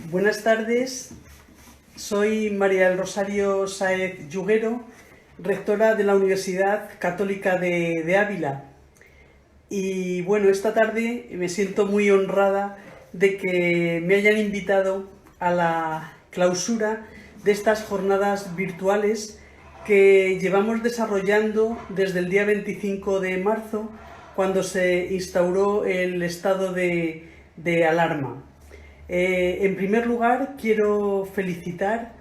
Buenas tardes, soy María del Rosario Sáez Yuguero, rectora de la Universidad Católica de Ávila. Y bueno, esta tarde me siento muy honrada de que me hayan invitado a la clausura de estas jornadas virtuales que llevamos desarrollando desde el día 25 de marzo, cuando se instauró el estado de alarma. En primer lugar, quiero felicitar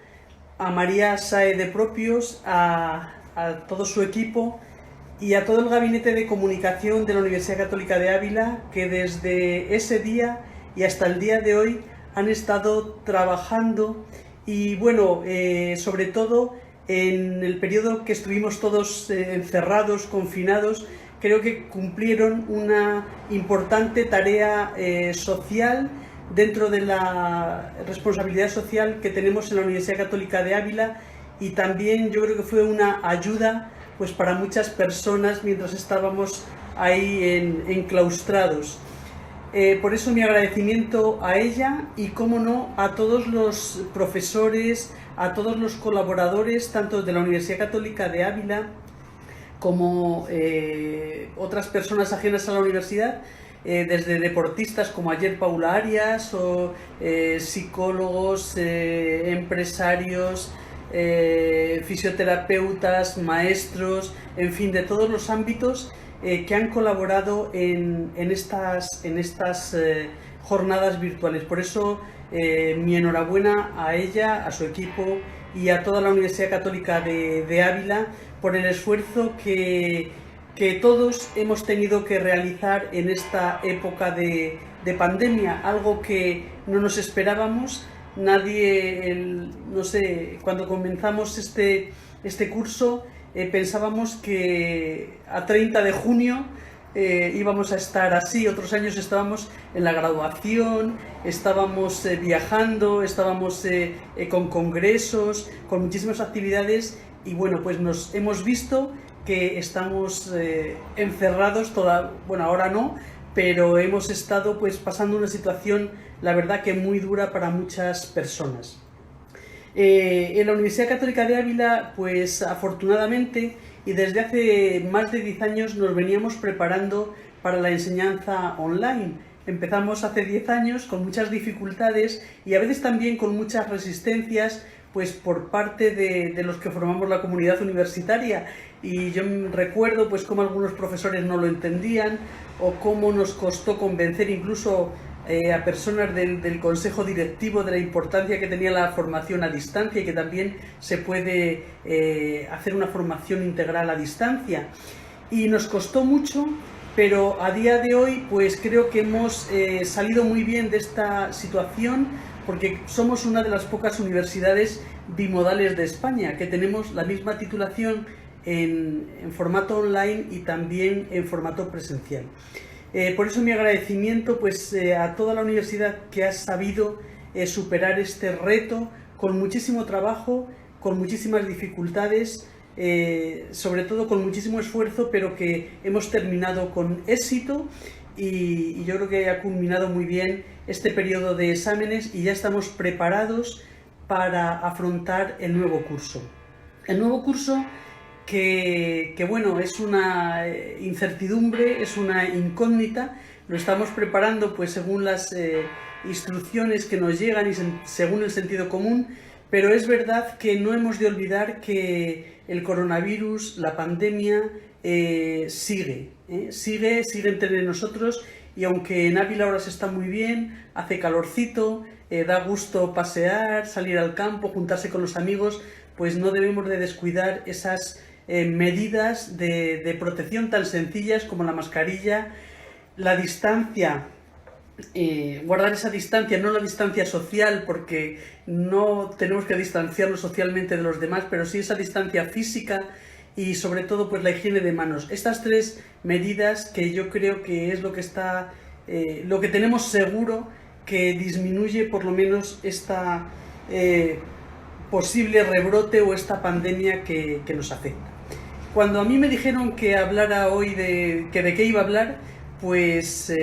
a María Sáez de Propios, a todo su equipo y a todo el gabinete de comunicación de la Universidad Católica de Ávila, que desde ese día y hasta el día de hoy han estado trabajando y bueno, sobre todo en el periodo que estuvimos todos encerrados, confinados, creo que cumplieron una importante tarea social dentro de la responsabilidad social que tenemos en la Universidad Católica de Ávila, y también yo creo que fue una ayuda pues para muchas personas mientras estábamos ahí enclaustrados. Por eso mi agradecimiento a ella y, cómo no, a todos los profesores, a todos los colaboradores, tanto de la Universidad Católica de Ávila como otras personas ajenas a la universidad, desde deportistas como ayer Paula Arias, o psicólogos, empresarios, fisioterapeutas, maestros, en fin, de todos los ámbitos que han colaborado en estas jornadas virtuales. Por eso mi enhorabuena a ella, a su equipo y a toda la Universidad Católica de Ávila por el esfuerzo que todos hemos tenido que realizar en esta época de pandemia, algo que no nos esperábamos. Nadie, no sé, cuando comenzamos este curso pensábamos que a 30 de junio íbamos a estar así. Otros años estábamos en la graduación, estábamos viajando, estábamos con congresos, con muchísimas actividades, y bueno, pues nos hemos visto que estamos encerrados, bueno, ahora no, pero hemos estado pues pasando una situación, la verdad, que muy dura para muchas personas. En la Universidad Católica de Ávila, pues afortunadamente, y desde hace más de 10 años nos veníamos preparando para la enseñanza online. Empezamos hace 10 años con muchas dificultades y a veces también con muchas resistencias, pues por parte de los que formamos la comunidad universitaria. Y yo recuerdo pues cómo algunos profesores no lo entendían, o cómo nos costó convencer incluso a personas del consejo directivo de la importancia que tenía la formación a distancia, y que también se puede hacer una formación integral a distancia. Y nos costó mucho, pero a día de hoy pues creo que hemos salido muy bien de esta situación, porque somos una de las pocas universidades bimodales de España, que tenemos la misma titulación en formato online y también en formato presencial. Por eso mi agradecimiento pues a toda la universidad, que ha sabido superar este reto con muchísimo trabajo, con muchísimas dificultades, sobre todo con muchísimo esfuerzo, pero que hemos terminado con éxito, y yo creo que ha culminado muy bien este periodo de exámenes y ya estamos preparados para afrontar el nuevo curso. El nuevo curso que bueno, es una incertidumbre, es una incógnita. Lo estamos preparando pues según las instrucciones que nos llegan y según el sentido común, pero es verdad que no hemos de olvidar que el coronavirus, la pandemia, sigue entre nosotros, y aunque en Ávila ahora se está muy bien, hace calorcito, da gusto pasear, salir al campo, juntarse con los amigos, pues no debemos de descuidar esas medidas de protección tan sencillas como la mascarilla, la distancia, guardar esa distancia, no la distancia social, porque no tenemos que distanciarnos socialmente de los demás, pero sí esa distancia física, y sobre todo pues la higiene de manos. Estas tres medidas que yo creo que es lo que tenemos seguro que disminuye por lo menos esta posible rebrote o esta pandemia que nos afecta. Cuando a mí me dijeron que hablara hoy de qué iba a hablar, pues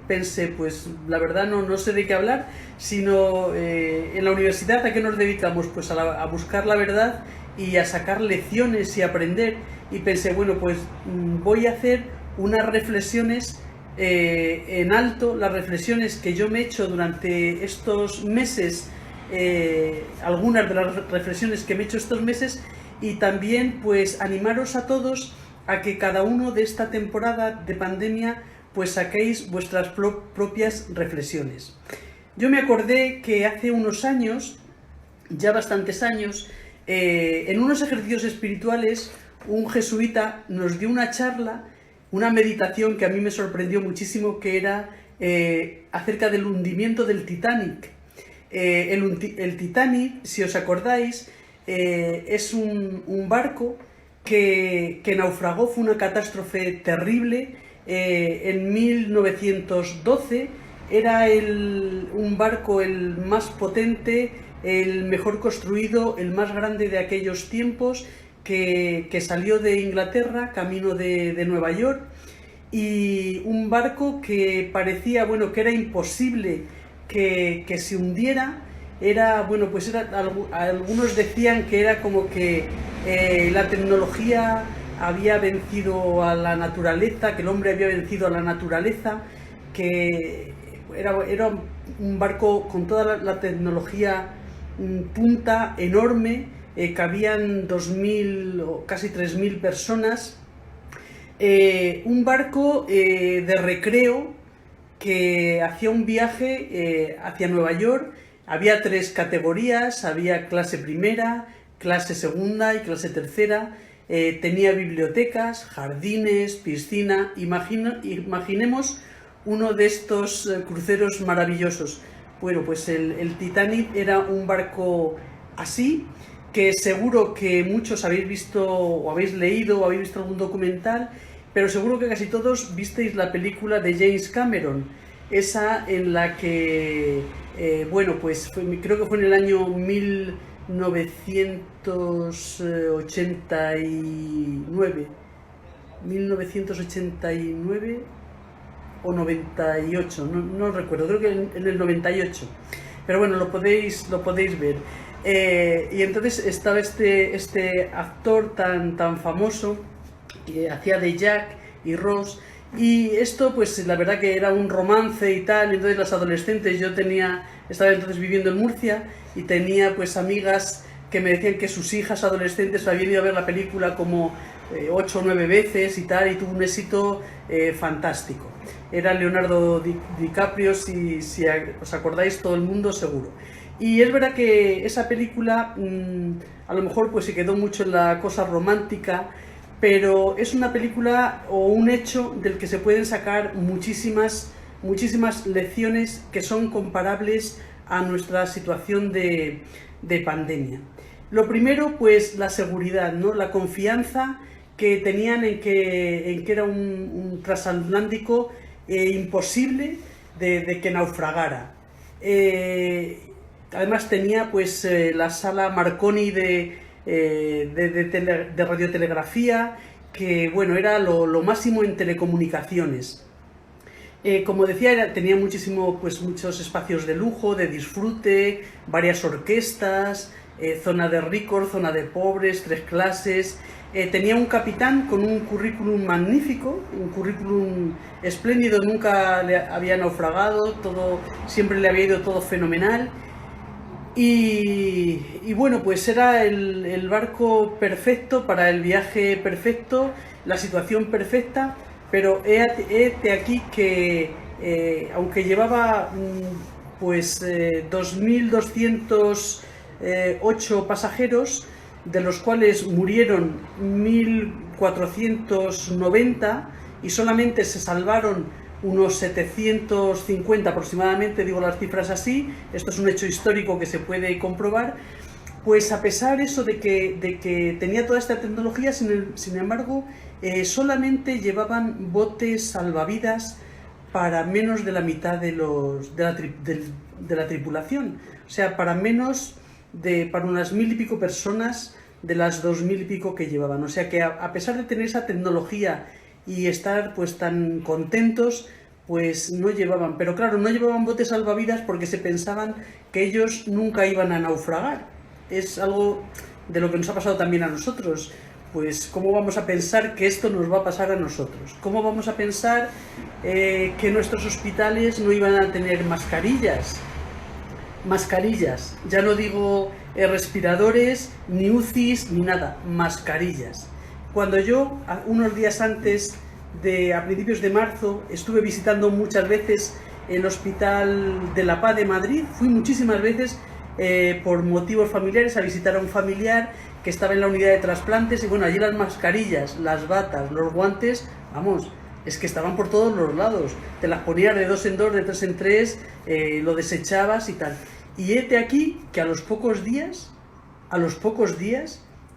pensé, pues la verdad no sé de qué hablar, sino en la universidad ¿a qué nos dedicamos? Pues a buscar la verdad y a sacar lecciones y aprender, y pensé, bueno, pues voy a hacer unas reflexiones en alto, las reflexiones que yo me he hecho durante estos meses, algunas de las reflexiones que me he hecho estos meses, y también pues animaros a todos a que cada uno de esta temporada de pandemia pues saquéis vuestras propias reflexiones. Yo me acordé que hace unos años, ya bastantes años, en unos ejercicios espirituales, un jesuita nos dio una charla, una meditación que a mí me sorprendió muchísimo, que era acerca del hundimiento del Titanic. El Titanic, si os acordáis, es un barco que naufragó, fue una catástrofe terrible en 1912. Era un barco el más potente, el mejor construido, el más grande de aquellos tiempos, que salió de Inglaterra camino de Nueva York, y un barco que parecía, bueno, que era imposible que se hundiera. Era, bueno, pues algunos decían que era como que la tecnología había vencido a la naturaleza, que el hombre había vencido a la naturaleza, que era un barco con toda la tecnología punta, enorme, cabían 2.000 o casi 3.000 personas, un barco de recreo que hacía un viaje hacia Nueva York. Había 3 categorías, había clase primera, clase segunda y clase tercera, tenía bibliotecas, jardines, piscina. Imaginemos uno de estos cruceros maravillosos. Bueno, pues el Titanic era un barco así, que seguro que muchos habéis visto o habéis leído o habéis visto algún documental, pero seguro que casi todos visteis la película de James Cameron, esa en la que, bueno, pues creo que fue en el año 1989 o 98, no recuerdo, creo que en el 98, pero bueno, lo podéis ver. Y entonces estaba este actor tan famoso que hacía de Jack y Rose, y esto pues la verdad que era un romance y tal. Entonces las adolescentes, estaba entonces viviendo en Murcia y tenía pues amigas que me decían que sus hijas adolescentes habían ido a ver la película como 8 o 9 veces y tal, y tuvo un éxito fantástico. Era Leonardo DiCaprio, si os acordáis, todo el mundo seguro. Y es verdad que esa película a lo mejor pues se quedó mucho en la cosa romántica, pero es una película o un hecho del que se pueden sacar muchísimas lecciones que son comparables a nuestra situación de pandemia. Lo primero, pues la seguridad, ¿no? La confianza que tenían en que era un transatlántico imposible de que naufragara. Además tenía pues la sala Marconi de radiotelegrafía, que bueno, era lo máximo en telecomunicaciones. Como decía, tenía muchos espacios de lujo, de disfrute, varias orquestas, zona de ricos, zona de pobres, 3 clases. Tenía un capitán con un currículum magnífico, un currículum espléndido, nunca le había naufragado, siempre le había ido todo fenomenal. Y bueno, pues era el barco perfecto para el viaje perfecto, la situación perfecta, pero hete aquí que aunque llevaba pues 2.208 pasajeros, de los cuales murieron 1.490 y solamente se salvaron unos 750 aproximadamente, digo las cifras así, esto es un hecho histórico que se puede comprobar. Pues a pesar eso de que tenía toda esta tecnología, sin embargo, solamente llevaban botes salvavidas para menos de la mitad de la tripulación, o sea, para unas 1.000 y pico personas de las 2.000 y pico que llevaban. O sea que a pesar de tener esa tecnología y estar pues tan contentos, pues no llevaban. Pero claro, no llevaban botes salvavidas porque se pensaban que ellos nunca iban a naufragar. Es algo de lo que nos ha pasado también a nosotros. Pues ¿cómo vamos a pensar que esto nos va a pasar a nosotros? ¿Cómo vamos a pensar que nuestros hospitales no iban a tener mascarillas? Mascarillas, ya no digo respiradores, ni UCIs, ni nada, mascarillas. Cuando yo, unos días antes, a principios de marzo, estuve visitando muchas veces el Hospital de la Paz de Madrid, fui muchísimas veces por motivos familiares a visitar a un familiar que estaba en la unidad de trasplantes, y bueno, allí las mascarillas, las batas, los guantes, vamos, es que estaban por todos los lados, te las ponías de 2 en 2, de 3 en 3, lo desechabas y tal. Y hete aquí que a los pocos días,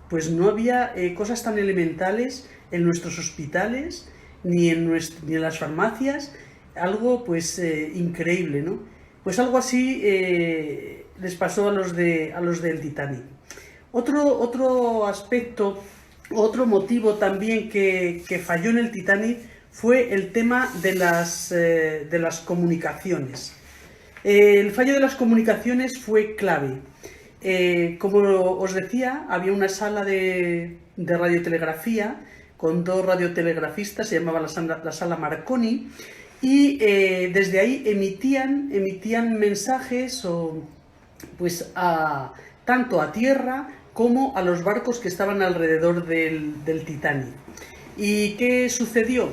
pues no había cosas tan elementales en nuestros hospitales, ni en las farmacias, algo pues increíble, ¿no? Pues algo así les pasó a los del Titanic. Otro aspecto, otro motivo también que falló en el Titanic fue el tema de las comunicaciones. El fallo de las comunicaciones fue clave. Como os decía, había una sala de radiotelegrafía con 2 radiotelegrafistas, se llamaba la sala Marconi, y desde ahí emitían mensajes pues tanto a tierra como a los barcos que estaban alrededor del Titanic. ¿Y qué sucedió?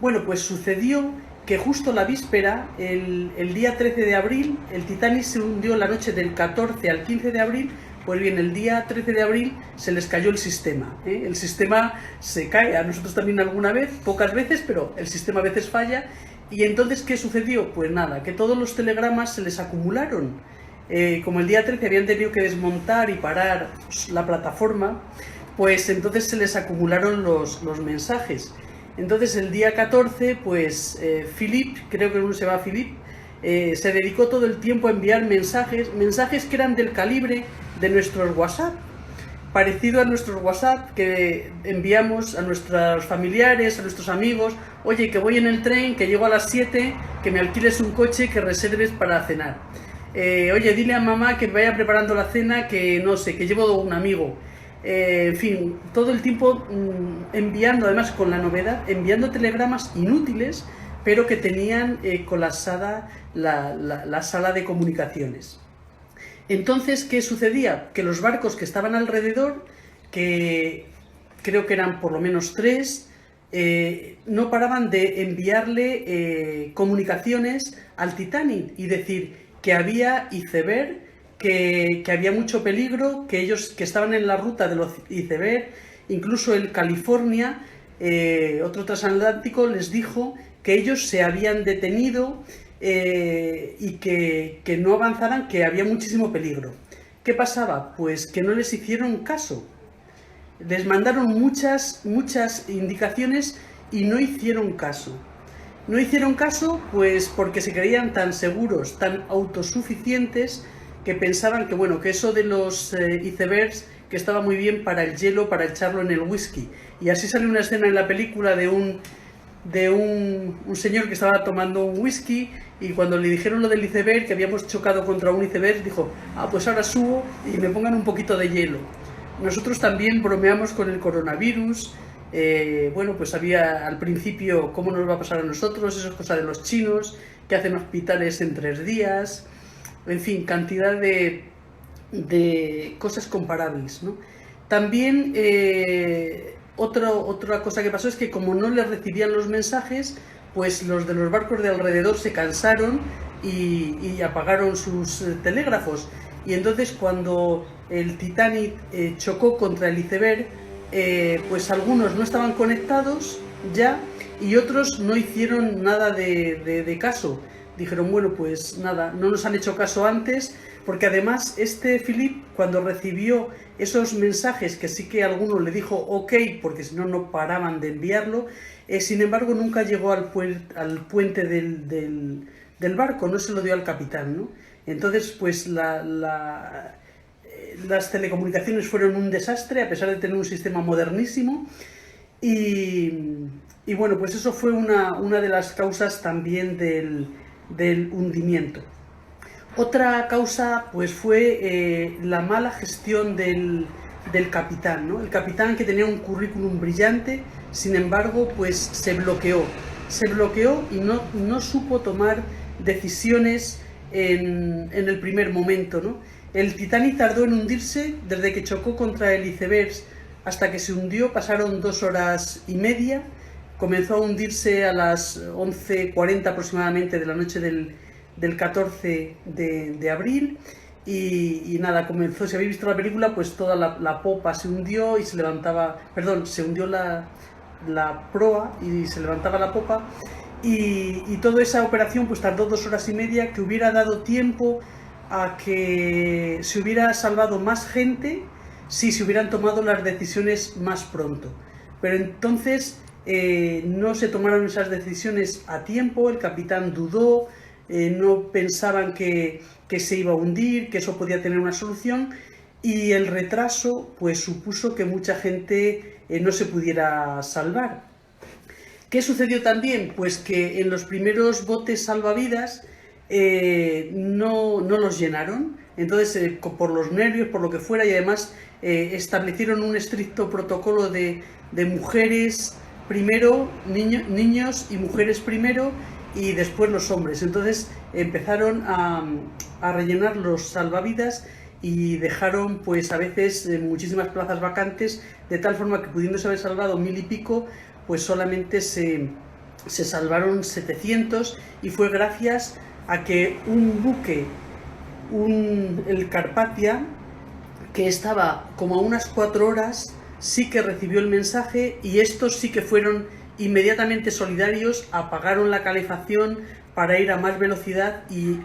Bueno, pues sucedió que justo la víspera, el día 13 de abril, el Titanic se hundió la noche del 14 al 15 de abril, pues bien, el día 13 de abril se les cayó el sistema. El sistema se cae, a nosotros también alguna vez, pocas veces, pero el sistema a veces falla. Y entonces, ¿qué sucedió? Pues nada, que todos los telegramas se les acumularon. Como el día 13 habían tenido que desmontar y parar la plataforma, pues entonces se les acumularon los mensajes. Entonces el día 14, pues Philip, creo que uno se llama Philip, se dedicó todo el tiempo a enviar mensajes que eran del calibre de nuestros WhatsApp, parecido a nuestros WhatsApp que enviamos a nuestros familiares, a nuestros amigos: oye, que voy en el tren, que llego a las 7, que me alquiles un coche, que reserves para cenar. Oye, dile a mamá que vaya preparando la cena, que no sé, que llevo un amigo. En fin, todo el tiempo enviando, además con la novedad, enviando telegramas inútiles, pero que tenían colapsada la sala de comunicaciones. Entonces, ¿qué sucedía? Que los barcos que estaban alrededor, que creo que eran por lo menos 3, no paraban de enviarle comunicaciones al Titanic y decir que había iceberg, que había mucho peligro, que ellos que estaban en la ruta de los iceberg, incluso el California, otro transatlántico, les dijo que ellos se habían detenido y que no avanzaran, que había muchísimo peligro. ¿Qué pasaba? Pues que no les hicieron caso. Les mandaron muchas indicaciones y no hicieron caso. No hicieron caso pues porque se creían tan seguros, tan autosuficientes, que pensaban que bueno, que eso de los icebergs, que estaba muy bien para el hielo, para echarlo en el whisky. Y así sale una escena en la película de un señor que estaba tomando un whisky, y cuando le dijeron lo del iceberg, que habíamos chocado contra un iceberg, dijo: pues ahora subo y me pongan un poquito de hielo. Nosotros también bromeamos con el coronavirus. Bueno, pues había al principio cómo nos va a pasar a nosotros, eso es cosa de los chinos, que hacen hospitales en 3 días, en fin, cantidad de cosas comparables, ¿no? También otra cosa que pasó es que como no les recibían los mensajes, pues los de los barcos de alrededor se cansaron y apagaron sus telégrafos. Y entonces cuando el Titanic chocó contra el iceberg, pues algunos no estaban conectados ya y otros no hicieron nada de caso. Dijeron: bueno, pues nada, no nos han hecho caso antes, porque además Philip, cuando recibió esos mensajes, que sí que alguno le dijo ok, porque si no, no paraban de enviarlo, sin embargo nunca llegó al puente del barco, no se lo dio al capitán, ¿no? Entonces, pues las telecomunicaciones fueron un desastre, a pesar de tener un sistema modernísimo, y Y bueno, pues eso fue una de las causas también del hundimiento. Otra causa pues fue la mala gestión del capitán, ¿no? El capitán, que tenía un currículum brillante, sin embargo, pues se bloqueó y no supo tomar decisiones en el primer momento, ¿no? El Titanic tardó en hundirse. Desde que chocó contra el iceberg hasta que se hundió pasaron 2 horas y media. Comenzó a hundirse a las 11:40 aproximadamente de la noche del 14 de abril. Y nada, comenzó, si habéis visto la película, pues toda la popa se hundió y se levantaba, perdón, se hundió la proa y se levantaba la popa. Y toda esa operación pues tardó 2 horas y media, que hubiera dado tiempo a que se hubiera salvado más gente si se hubieran tomado las decisiones más pronto. Pero entonces no se tomaron esas decisiones a tiempo, el capitán dudó, no pensaban que se iba a hundir, que eso podía tener una solución, y el retraso pues supuso que mucha gente no se pudiera salvar. ¿Qué sucedió también? Pues que en los primeros botes salvavidas no los llenaron. Entonces, por los nervios, por lo que fuera, y además establecieron un estricto protocolo de mujeres primero, niños y mujeres primero, y después los hombres. Entonces empezaron a rellenar los salvavidas y dejaron pues a veces muchísimas plazas vacantes, de tal forma que, pudiéndose haber salvado 1000 y pico, pues solamente se salvaron 700, y fue gracias a que un buque, el Carpathia, que estaba como a unas 4 horas, sí que recibió el mensaje, y estos sí que fueron inmediatamente solidarios, apagaron la calefacción para ir a más velocidad y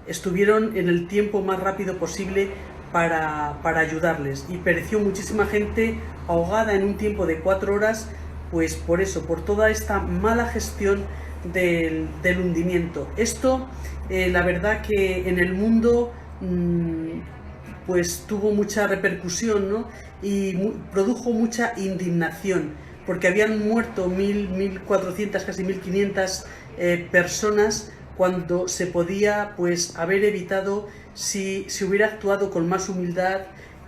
estuvieron en el tiempo más rápido posible para ayudarles. Y pereció muchísima gente ahogada en un tiempo de 4 horas, pues por eso, por toda esta mala gestión del hundimiento. Esto, la verdad que en el mundo pues tuvo mucha repercusión, ¿no? Y produjo mucha indignación, porque habían muerto 1400, casi 1500 personas, cuando se podía pues haber evitado si se hubiera actuado con más humildad,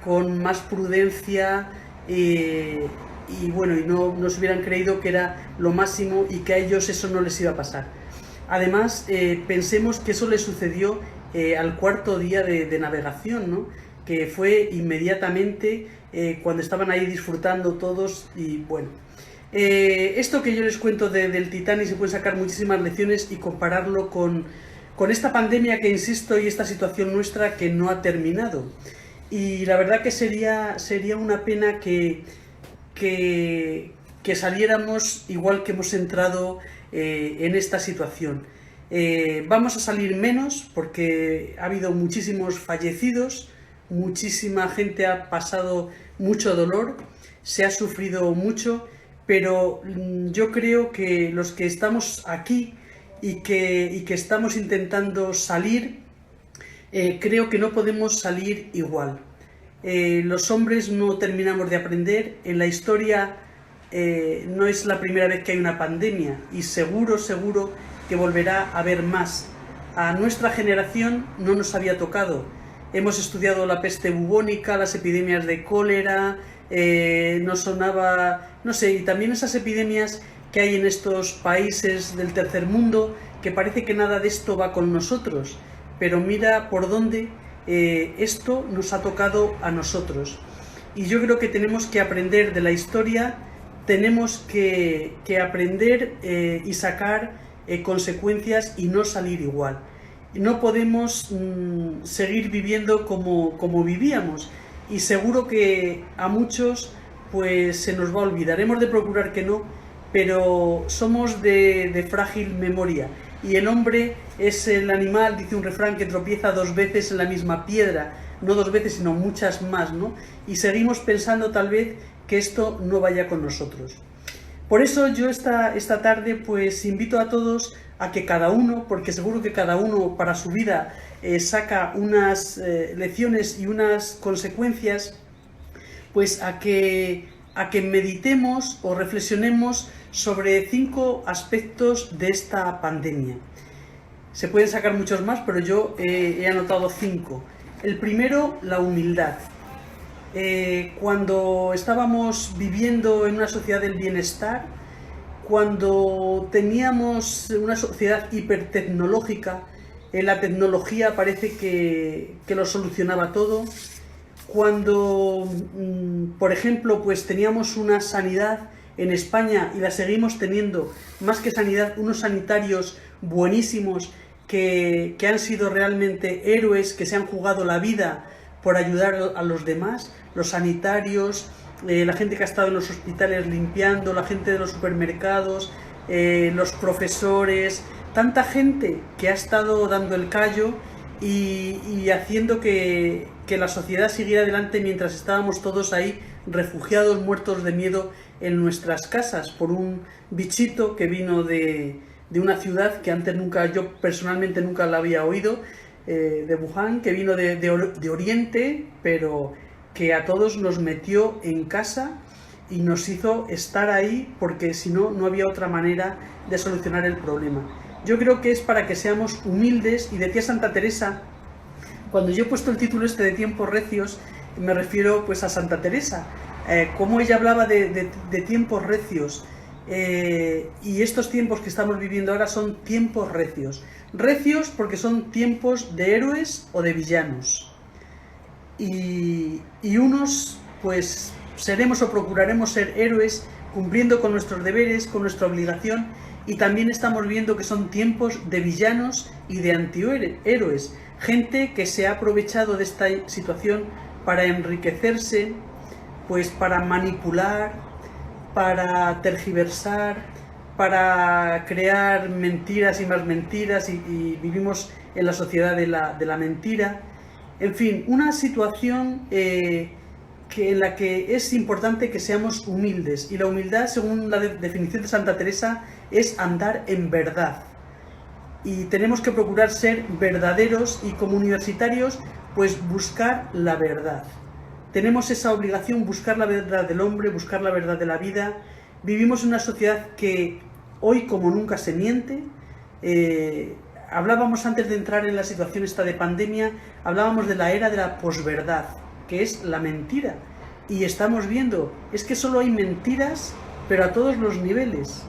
con más prudencia, y bueno, y no se hubieran creído que era lo máximo y que a ellos eso no les iba a pasar. Además, pensemos que eso le sucedió al 4.º día de navegación, ¿no? Que fue inmediatamente cuando estaban ahí disfrutando todos. Y bueno, esto que yo les cuento del Titanic, se pueden sacar muchísimas lecciones y compararlo con esta pandemia que, insisto, y esta situación nuestra que no ha terminado. Y la verdad que sería una pena que saliéramos igual que hemos entrado en esta situación. Vamos a salir menos porque ha habido muchísimos fallecidos, muchísima gente ha pasado mucho dolor, se ha sufrido mucho, pero yo creo que los que estamos aquí y que estamos intentando salir, creo que no podemos salir igual. Los hombres no terminamos de aprender. En la historia no es la primera vez que hay una pandemia, y seguro que volverá a haber más. A nuestra generación no nos había tocado. Hemos estudiado la peste bubónica, las epidemias de cólera, nos sonaba, no sé, y también esas epidemias que hay en estos países del tercer mundo, que parece que nada de esto va con nosotros, pero mira por dónde esto nos ha tocado a nosotros. Y yo creo que tenemos que aprender de la historia, tenemos que aprender y sacar consecuencias y no salir igual. No podemos seguir viviendo como vivíamos, y seguro que a muchos pues se nos va a olvidar. Hemos de procurar que no, pero somos de frágil memoria, y el hombre es el animal, dice un refrán, que tropieza 2 veces en la misma piedra, no 2 veces sino muchas más, ¿no? Y seguimos pensando tal vez que esto no vaya con nosotros. Por eso yo esta tarde pues invito a todos a que cada uno, porque seguro que cada uno para su vida saca unas lecciones y unas consecuencias, pues a que a que meditemos o reflexionemos sobre 5 aspectos de esta pandemia. Se pueden sacar muchos más, pero yo he anotado 5. El primero, la humildad. Cuando estábamos viviendo en una sociedad del bienestar, cuando teníamos una sociedad hipertecnológica, la tecnología parece que lo solucionaba todo. Cuando, por ejemplo, pues teníamos una sanidad en España y la seguimos teniendo, más que sanidad, unos sanitarios buenísimos que han sido realmente héroes, que se han jugado la vida por ayudar a los demás, los sanitarios, la gente que ha estado en los hospitales limpiando, la gente de los supermercados, los profesores, tanta gente que ha estado dando el callo y haciendo que la sociedad siguiera adelante mientras estábamos todos ahí refugiados, muertos de miedo en nuestras casas por un bichito que vino de una ciudad que antes yo personalmente nunca la había oído, de Wuhan, que vino de Oriente, pero que a todos nos metió en casa y nos hizo estar ahí porque si no, no había otra manera de solucionar el problema. Yo creo que es para que seamos humildes, y decía Santa Teresa, cuando yo he puesto el título este de Tiempos Recios, me refiero pues a Santa Teresa, cómo ella hablaba de tiempos recios, y estos tiempos que estamos viviendo ahora son tiempos recios. Recios porque son tiempos de héroes o de villanos. Y unos pues seremos o procuraremos ser héroes cumpliendo con nuestros deberes, con nuestra obligación, y también estamos viendo que son tiempos de villanos y de antihéroes, gente que se ha aprovechado de esta situación para enriquecerse, pues para manipular, para tergiversar, para crear mentiras y más mentiras, y vivimos en la sociedad de la mentira. En fin, una situación en la que es importante que seamos humildes, y la humildad, según la definición de Santa Teresa, es andar en verdad, y tenemos que procurar ser verdaderos, y como universitarios pues buscar la verdad. Tenemos esa obligación, buscar la verdad del hombre, buscar la verdad de la vida. Vivimos en una sociedad que hoy como nunca se miente. Hablábamos antes de entrar en la situación esta de pandemia, hablábamos de la era de la posverdad, que es la mentira. Y estamos viendo, es que solo hay mentiras, pero a todos los niveles.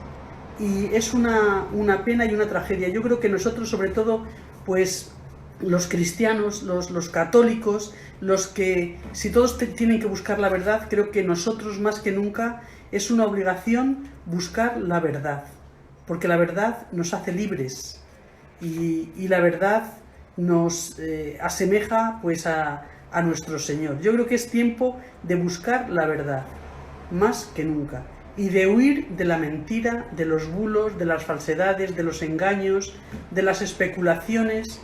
Y es una pena y una tragedia. Yo creo que nosotros, sobre todo, pues los cristianos, los católicos, los que, si todos tienen que buscar la verdad, creo que nosotros más que nunca es una obligación buscar la verdad, porque la verdad nos hace libres, y la verdad nos asemeja pues a nuestro Señor. Yo creo que es tiempo de buscar la verdad, más que nunca, y de huir de la mentira, de los bulos, de las falsedades, de los engaños, de las especulaciones.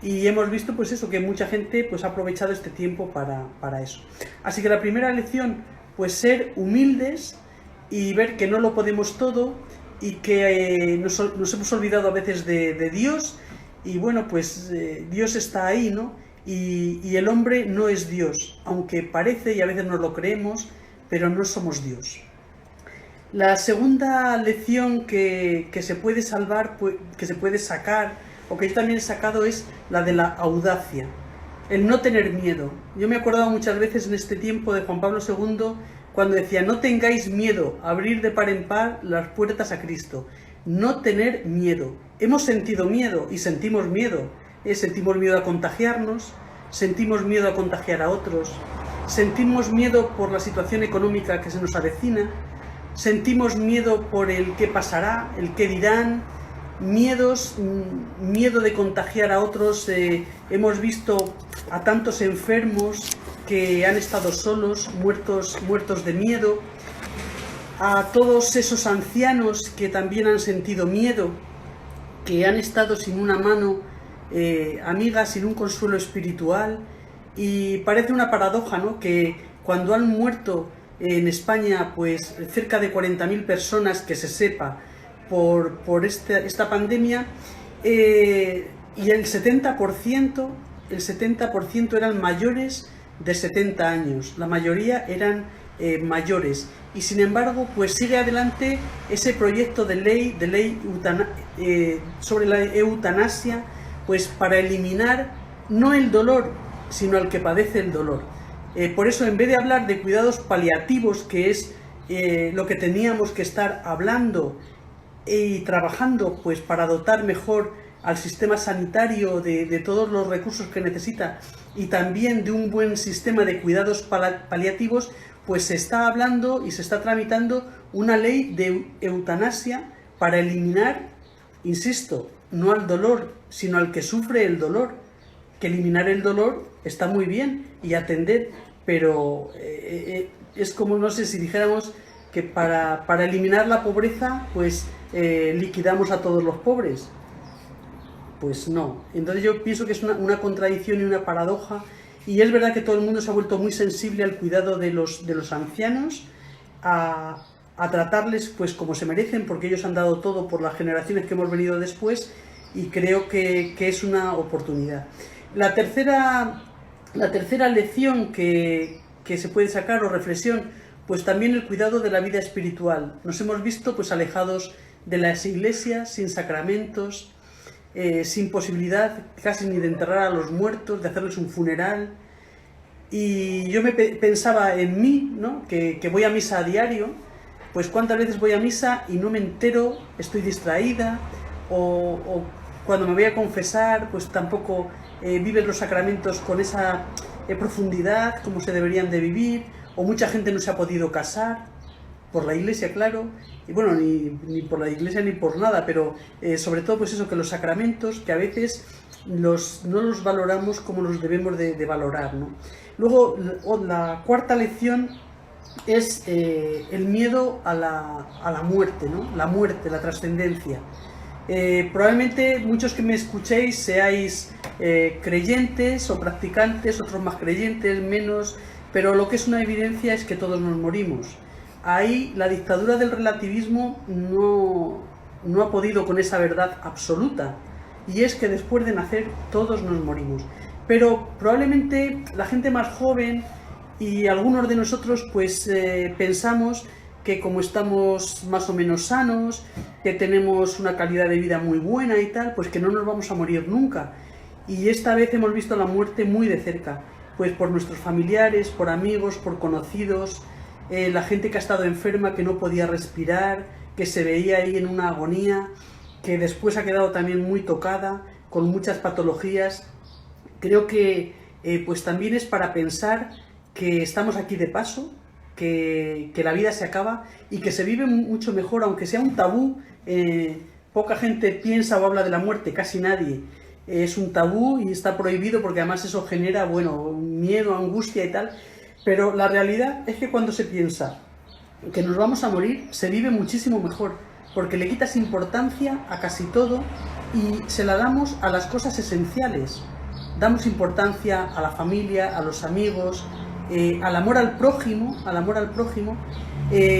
Y hemos visto pues eso, que mucha gente pues ha aprovechado este tiempo para eso. Así que la primera lección, pues ser humildes y ver que no lo podemos todo, y que nos hemos olvidado a veces de Dios, y bueno, pues Dios está ahí, ¿no? Y el hombre no es Dios, aunque parece y a veces nos lo creemos, pero no somos Dios. La segunda lección que se puede salvar, que se puede sacar, o que yo también he sacado, es la de la audacia, el no tener miedo. Yo me he acordado muchas veces en este tiempo de Juan Pablo II, cuando decía: no tengáis miedo, abrir de par en par las puertas a Cristo. No tener miedo. Hemos sentido miedo y sentimos miedo. Sentimos miedo a contagiarnos, sentimos miedo a contagiar a otros, sentimos miedo por la situación económica que se nos avecina, sentimos miedo por el qué pasará, el qué dirán, miedo de contagiar a otros. Hemos visto a tantos enfermos que han estado solos, muertos de miedo, a todos esos ancianos que también han sentido miedo, que han estado sin una mano amiga, sin un consuelo espiritual. Y parece una paradoja, ¿no?, que cuando han muerto en España pues cerca de 40.000 personas, que se sepa, por esta pandemia, y el 70% eran mayores de 70 años. La mayoría eran mayores. Y sin embargo, pues sigue adelante ese proyecto de ley sobre la eutanasia, pues para eliminar no el dolor, sino al que padece el dolor. Por eso, en vez de hablar de cuidados paliativos, que es lo que teníamos que estar hablando y trabajando pues para dotar mejor al sistema sanitario de todos los recursos que necesita y también de un buen sistema de cuidados paliativos, pues se está hablando y se está tramitando una ley de eutanasia para eliminar, insisto, no al dolor, sino al que sufre el dolor. Que eliminar el dolor está muy bien y atender, pero es como, no sé, si dijéramos que para eliminar la pobreza, pues liquidamos a todos los pobres. Pues no. Entonces yo pienso que es una contradicción y una paradoja, y es verdad que todo el mundo se ha vuelto muy sensible al cuidado de los ancianos, a tratarles pues como se merecen, porque ellos han dado todo por las generaciones que hemos venido después, y creo que es una oportunidad. La tercera lección que se puede sacar, o reflexión, pues también el cuidado de la vida espiritual. Nos hemos visto pues alejados de las iglesias, sin sacramentos, sin posibilidad casi ni de enterrar a los muertos, de hacerles un funeral. Y yo pensaba en mí, ¿no? que voy a misa a diario, pues cuántas veces voy a misa y no me entero, estoy distraída, o cuando me voy a confesar, pues tampoco vives los sacramentos con esa profundidad como se deberían de vivir, o mucha gente no se ha podido casar, por la iglesia, claro, y bueno, ni por la iglesia ni por nada, pero sobre todo pues eso, que los sacramentos, que a veces no los valoramos como los debemos de valorar, ¿no? Luego, la cuarta lección es el miedo a la muerte, ¿no? La muerte, la trascendencia. Probablemente muchos que me escuchéis seáis creyentes o practicantes, otros más creyentes, menos, pero lo que es una evidencia es que todos nos morimos. Ahí la dictadura del relativismo no ha podido con esa verdad absoluta, y es que después de nacer todos nos morimos. Pero probablemente la gente más joven y algunos de nosotros pues pensamos que como estamos más o menos sanos, que tenemos una calidad de vida muy buena y tal, pues que no nos vamos a morir nunca. Y esta vez hemos visto la muerte muy de cerca, pues por nuestros familiares, por amigos, por conocidos, la gente que ha estado enferma, que no podía respirar, que se veía ahí en una agonía, que después ha quedado también muy tocada, con muchas patologías. Creo que pues también es para pensar que estamos aquí de paso, que la vida se acaba y que se vive mucho mejor, aunque sea un tabú. Poca gente piensa o habla de la muerte, casi nadie. Es un tabú y está prohibido porque además eso genera, bueno, miedo, angustia y tal. Pero la realidad es que cuando se piensa que nos vamos a morir, se vive muchísimo mejor, porque le quitas importancia a casi todo y se la damos a las cosas esenciales. Damos importancia a la familia, a los amigos, al amor al prójimo,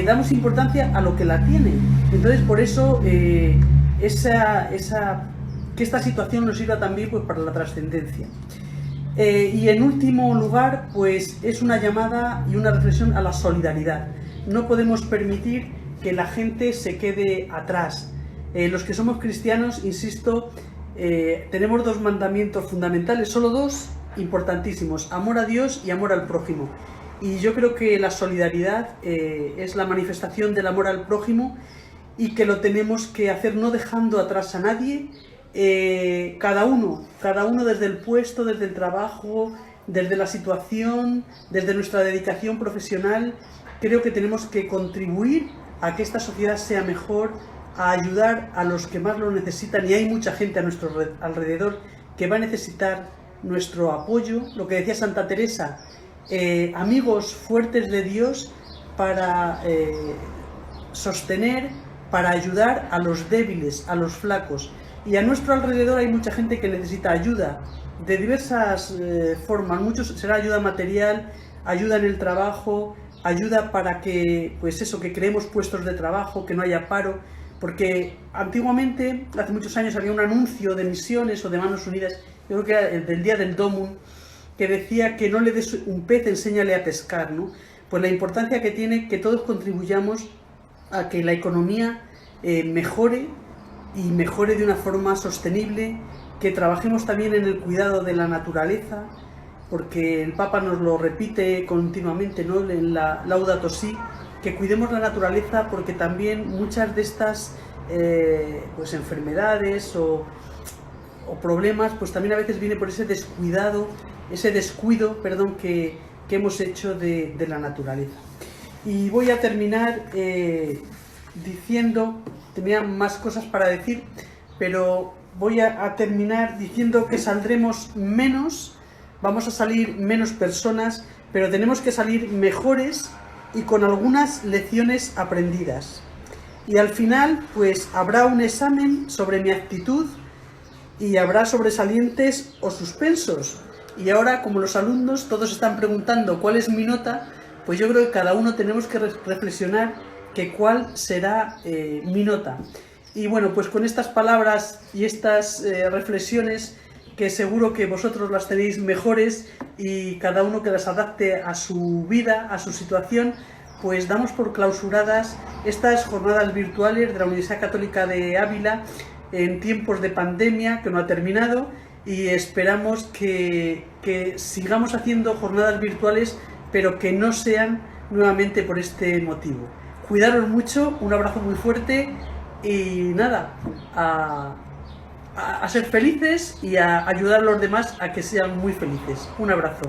damos importancia a lo que la tiene. Entonces, por eso, que esta situación nos sirva también pues, para la trascendencia. Y en último lugar, pues es una llamada y una reflexión a la solidaridad. No podemos permitir que la gente se quede atrás. Los que somos cristianos, insisto, tenemos dos mandamientos fundamentales, solo dos importantísimos: amor a Dios y amor al prójimo. Y yo creo que la solidaridad es la manifestación del amor al prójimo, y que lo tenemos que hacer no dejando atrás a nadie. Cada uno desde el puesto, desde el trabajo, desde la situación, desde nuestra dedicación profesional, creo que tenemos que contribuir a que esta sociedad sea mejor, a ayudar a los que más lo necesitan, y hay mucha gente a nuestro alrededor que va a necesitar nuestro apoyo. Lo que decía Santa Teresa, amigos fuertes de Dios para sostener, para ayudar a los débiles, a los flacos. Y a nuestro alrededor hay mucha gente que necesita ayuda de diversas formas. Muchos será ayuda material, ayuda en el trabajo, ayuda para que, pues eso, que creemos puestos de trabajo, que no haya paro. Porque antiguamente, hace muchos años, había un anuncio de misiones o de Manos Unidas, yo creo que era el del Día del Domum, que decía que no le des un pez, enséñale a pescar, ¿no? pues la importancia que tiene que todos contribuyamos a que la economía mejore y mejore de una forma sostenible, que trabajemos también en el cuidado de la naturaleza, porque el Papa nos lo repite continuamente, ¿no?, en la Laudato Si, que cuidemos la naturaleza, porque también muchas de estas pues enfermedades o problemas, pues también a veces viene por ese descuido, que hemos hecho de la naturaleza. Y voy a terminar diciendo, tenía más cosas para decir, pero voy a terminar diciendo que saldremos menos, vamos a salir menos personas, pero tenemos que salir mejores y con algunas lecciones aprendidas. Y al final, pues habrá un examen sobre mi actitud y habrá sobresalientes o suspensos. Y ahora, como los alumnos todos están preguntando cuál es mi nota, pues yo creo que cada uno tenemos que reflexionar que cuál será mi nota. Y bueno, pues con estas palabras y estas reflexiones, que seguro que vosotros las tenéis mejores y cada uno que las adapte a su vida, a su situación, pues damos por clausuradas estas jornadas virtuales de la Universidad Católica de Ávila en tiempos de pandemia, que no ha terminado, y esperamos que sigamos haciendo jornadas virtuales, pero que no sean nuevamente por este motivo. Cuidaros mucho, un abrazo muy fuerte y nada, a ser felices y a ayudar a los demás a que sean muy felices. Un abrazo.